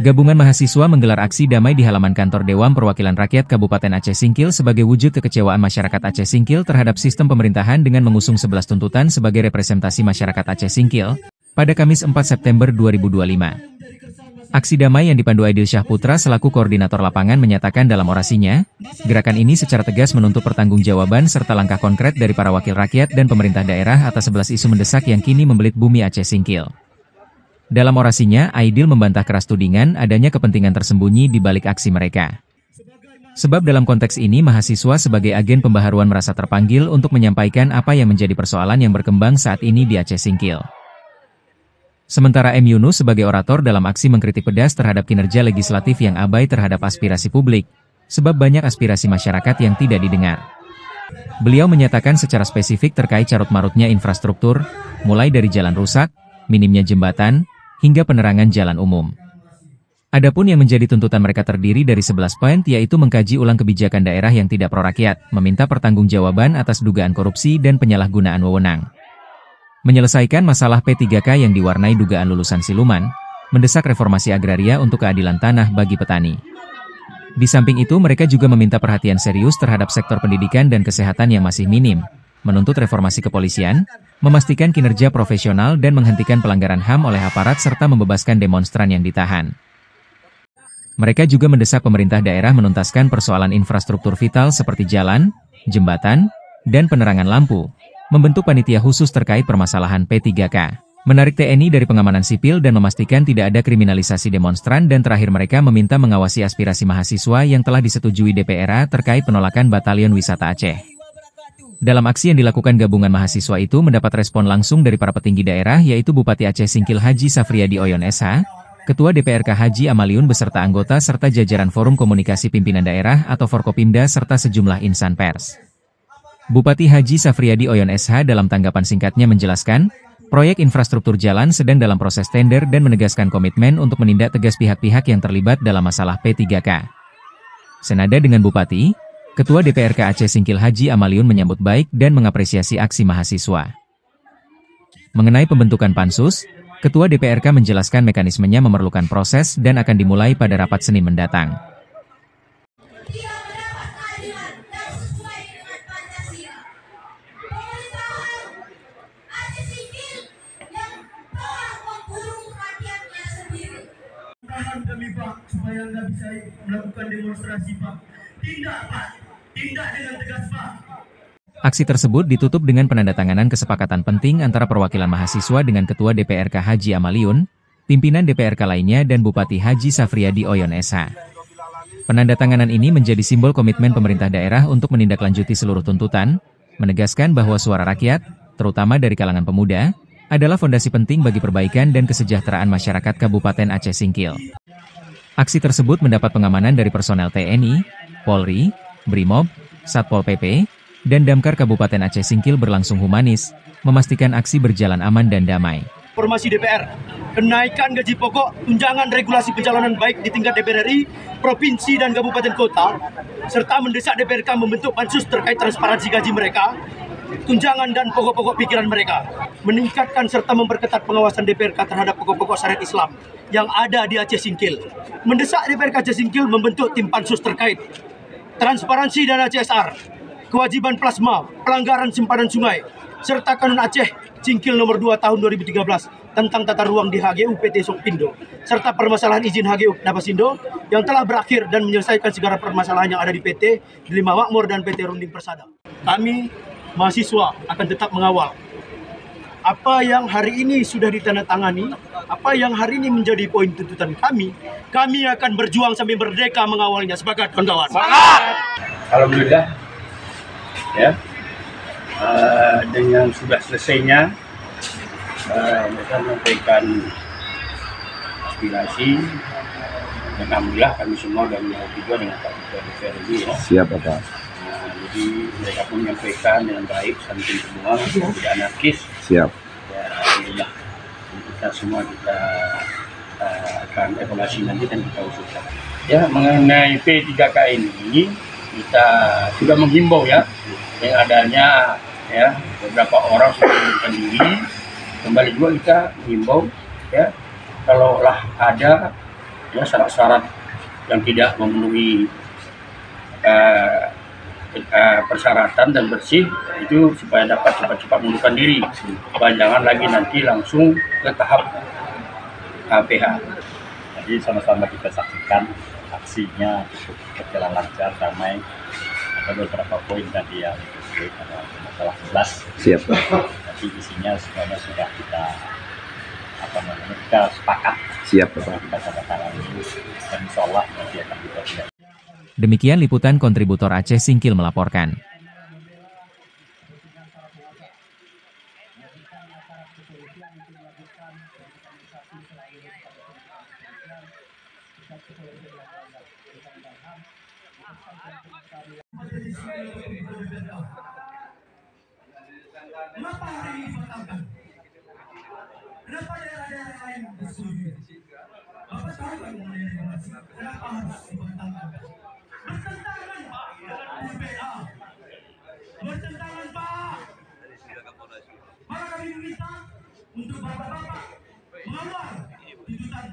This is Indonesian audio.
Gabungan mahasiswa menggelar aksi damai di halaman kantor Dewan Perwakilan Rakyat Kabupaten Aceh Singkil sebagai wujud kekecewaan masyarakat Aceh Singkil terhadap sistem pemerintahan dengan mengusung 11 tuntutan sebagai representasi masyarakat Aceh Singkil pada Kamis 4 September 2025. Aksi damai yang dipandu Aidil Syahputra selaku koordinator lapangan menyatakan dalam orasinya, gerakan ini secara tegas menuntut pertanggungjawaban serta langkah konkret dari para wakil rakyat dan pemerintah daerah atas 11 isu mendesak yang kini membelit bumi Aceh Singkil. Dalam orasinya, Aidil membantah keras tudingan adanya kepentingan tersembunyi di balik aksi mereka. Sebab dalam konteks ini mahasiswa sebagai agen pembaharuan merasa terpanggil untuk menyampaikan apa yang menjadi persoalan yang berkembang saat ini di Aceh Singkil. Sementara M. Yunus sebagai orator dalam aksi mengkritik pedas terhadap kinerja legislatif yang abai terhadap aspirasi publik, sebab banyak aspirasi masyarakat yang tidak didengar. Beliau menyatakan secara spesifik terkait carut-marutnya infrastruktur, mulai dari jalan rusak, minimnya jembatan, hingga penerangan jalan umum. Adapun yang menjadi tuntutan mereka terdiri dari 11 poin yaitu mengkaji ulang kebijakan daerah yang tidak pro-rakyat, meminta pertanggungjawaban atas dugaan korupsi dan penyalahgunaan wewenang. Menyelesaikan masalah P3K yang diwarnai dugaan lulusan siluman, mendesak reformasi agraria untuk keadilan tanah bagi petani. Di samping itu mereka juga meminta perhatian serius terhadap sektor pendidikan dan kesehatan yang masih minim, menuntut reformasi kepolisian, memastikan kinerja profesional dan menghentikan pelanggaran HAM oleh aparat serta membebaskan demonstran yang ditahan. Mereka juga mendesak pemerintah daerah menuntaskan persoalan infrastruktur vital seperti jalan, jembatan, dan penerangan lampu, membentuk panitia khusus terkait permasalahan P3K, menarik TNI dari pengamanan sipil dan memastikan tidak ada kriminalisasi demonstran dan terakhir mereka meminta mengawasi aspirasi mahasiswa yang telah disetujui DPRA terkait penolakan Batalion Wisata Aceh. Dalam aksi yang dilakukan gabungan mahasiswa itu mendapat respon langsung dari para petinggi daerah yaitu Bupati Aceh Singkil Haji Safriadi Oyon SH, Ketua DPRK Haji Amaliun beserta anggota serta jajaran Forum Komunikasi Pimpinan Daerah atau Forkopimda serta sejumlah insan pers. Bupati Haji Safriadi Oyon SH dalam tanggapan singkatnya menjelaskan, proyek infrastruktur jalan sedang dalam proses tender dan menegaskan komitmen untuk menindak tegas pihak-pihak yang terlibat dalam masalah P3K. Senada dengan Bupati, Ketua DPRK Aceh Singkil Haji Amaliun menyambut baik dan mengapresiasi aksi mahasiswa. Mengenai pembentukan pansus, Ketua DPRK menjelaskan mekanismenya memerlukan proses dan akan dimulai pada rapat Senin mendatang. Kami Pak, supaya nggak bisa melakukan demonstrasi Pak. Tindak Pak, tindak dengan tegas Pak. Aksi tersebut ditutup dengan penandatanganan kesepakatan penting antara perwakilan mahasiswa dengan Ketua DPRK Haji Amaliun, pimpinan DPRK lainnya dan Bupati Haji Safriadi Oyon SH. Penandatanganan ini menjadi simbol komitmen pemerintah daerah untuk menindaklanjuti seluruh tuntutan, menegaskan bahwa suara rakyat, terutama dari kalangan pemuda, adalah fondasi penting bagi perbaikan dan kesejahteraan masyarakat Kabupaten Aceh Singkil. Aksi tersebut mendapat pengamanan dari personel TNI, Polri, Brimob, Satpol PP, dan Damkar Kabupaten Aceh Singkil berlangsung humanis, memastikan aksi berjalan aman dan damai. Informasi DPR, kenaikan gaji pokok, tunjangan regulasi pencalonan baik di tingkat DPR RI, provinsi dan kabupaten kota, serta mendesak DPRK membentuk pansus terkait transparansi gaji mereka, tunjangan dan pokok-pokok pikiran mereka, meningkatkan serta memperketat pengawasan DPRK terhadap pokok-pokok syariat Islam yang ada di Aceh Singkil, mendesak DPRK Aceh Singkil membentuk tim pansus terkait transparansi dana CSR, kewajiban plasma, pelanggaran simpanan sungai, serta Kanun Aceh Singkil nomor 2 tahun 2013 tentang tata ruang di HGU PT Sokpindo, serta permasalahan izin HGU Napasindo yang telah berakhir dan menyelesaikan segala permasalahan yang ada di PT Delima Makmur dan PT Runding Persada. Kami mahasiswa akan tetap mengawal apa yang hari ini sudah ditandatangani, apa yang hari ini menjadi poin tuntutan kami akan berjuang sampai merdeka mengawalnya. Sepakat kawan-kawan? Sepakat! Alhamdulillah, ya, dengan sudah selesainya mereka menyampaikan aspirasi, dan alhamdulillah kami semua dan juga dengan Pak Ketua DPR ini ya. Siap Bapak. Jadi mereka pun menyampaikan dengan baik, santun semua, tidak anarkis. Siap. Ya, alhamdulillah kita semua akan evaluasi nanti dan kita usulkan. Ya, mengenai P3K ini kita sudah menghimbau ya, yang adanya ya beberapa orang sudah mengundurkan diri. Kembali juga kita menghimbau ya, kalaulah ada ya syarat-syarat yang tidak memenuhi persyaratan dan bersih itu supaya dapat cepat-cepat mengundurkan diri, jangan lagi nanti langsung ke tahap PH. Jadi sama-sama kita saksikan aksinya cukup berjalan lancar, damai. Ada beberapa poin tadi yang ada masalah 11. Siap. Tapi isinya semuanya sudah kita kita sepakat. Siap, Bapak. Kita katakan ini dan insya Allah nanti akan kita tidak. Demikian liputan kontributor Aceh Singkil melaporkan. Kenapa hari ini dibatalkan? Kenapa daerah-daerah lain bersetuju? Bapak tahu kan mengenai regulasi? Kenapa harus dibatalkan? Bertentangan Pak, UPA. Bertentangan Pak. Maka kami meminta untuk bapak-bapak mengawal tuntutan